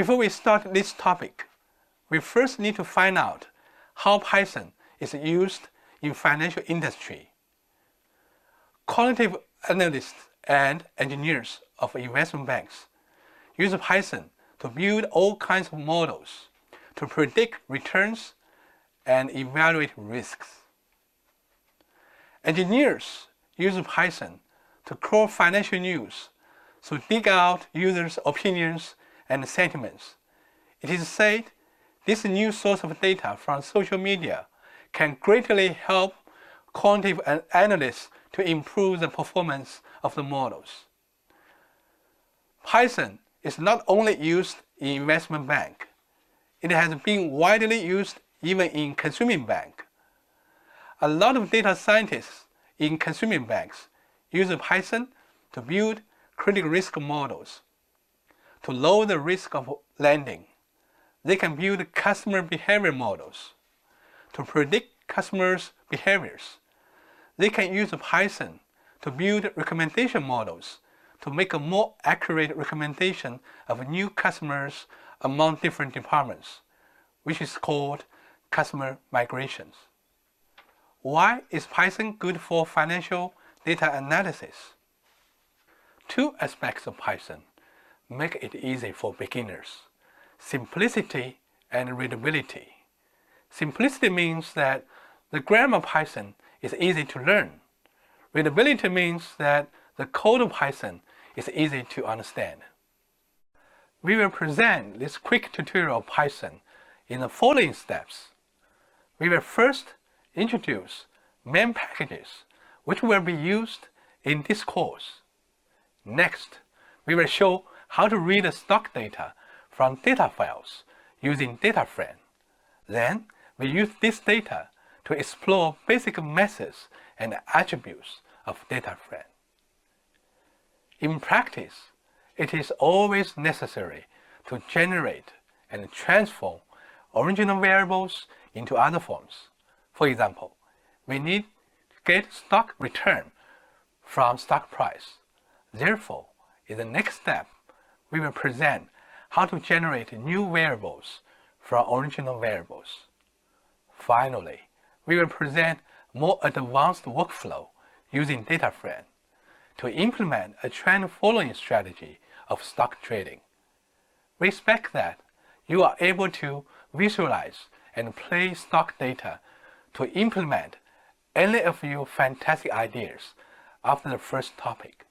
Before we start this topic, we first need to find out how Python is used in financial industry. Quantitative analysts and engineers of investment banks use Python to build all kinds of models to predict returns and evaluate risks. Engineers use Python to crawl financial news, to dig out users' opinions and sentiments. It is said this new source of data from social media can greatly help quantitative analysts to improve the performance of the models. Python is not only used in investment bank, it has been widely used even in consuming bank. A lot of data scientists in consuming banks use Python to build credit risk models. To lower the risk of lending, they can build customer behavior models. To predict customers' behaviors, they can use Python to build recommendation models to make a more accurate recommendation of new customers among different departments, which is called customer migrations. Why is Python good for financial data analysis? Two aspects of Python make it easy for beginners: simplicity and readability. Simplicity means that the grammar of Python is easy to learn. Readability means that the code of Python is easy to understand. We will present this quick tutorial of Python in the following steps. We will first introduce main packages which will be used in this course. Next, we will show how to read the stock data from data files using DataFrame. Then, we use this data to explore basic methods and attributes of DataFrame. In practice, it is always necessary to generate and transform original variables into other forms. For example, we need to get stock return from stock price. Therefore, in the next step, we will present how to generate new variables from original variables. Finally, we will present more advanced workflow using DataFrame to implement a trend following strategy of stock trading. We expect that you are able to visualize and play stock data to implement any of your fantastic ideas after the first topic.